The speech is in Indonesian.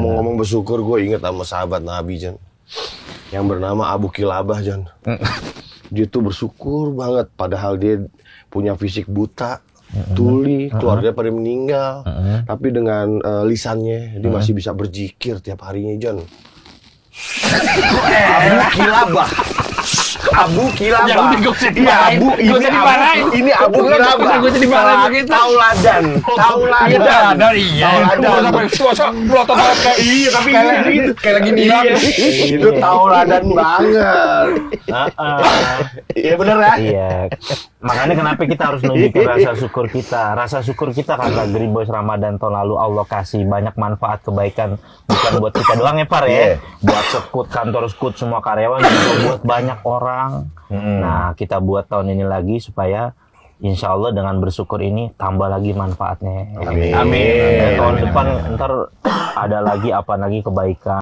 ngomong-ngomong bersyukur, gue inget sama sahabat Nabi, Jan. Yang bernama Abu Kilabah, Jan. Dia tuh bersyukur banget, padahal dia punya fisik buta, tuli, keluarga pada meninggal. Tapi dengan lisannya, dia masih bisa berzikir tiap harinya, Jan. Abu Kilabah. Abu Kilabah. Ya udah, gak usah Iya, dimarahin. ini Abu Kilabah. Gak usah dimarahin begitu. Tauladan. Iya. Iya, tapi ini kayak lagi nilang. itu tauladan banget. Iya bener ya? Iya. Makanya kenapa kita harus nunjukin rasa syukur kita. Rasa syukur kita karena Green Boys Ramadan tahun lalu Allah kasih banyak manfaat kebaikan bukan buat kita doang ya, Par ya. Buat sekut, kantor sekut, semua karyawan juga buat banyak orang. Nah, kita buat tahun ini lagi supaya insya Allah dengan bersyukur ini tambah lagi manfaatnya. Amin. Tahun depan ntar ada lagi apa lagi kebaikan.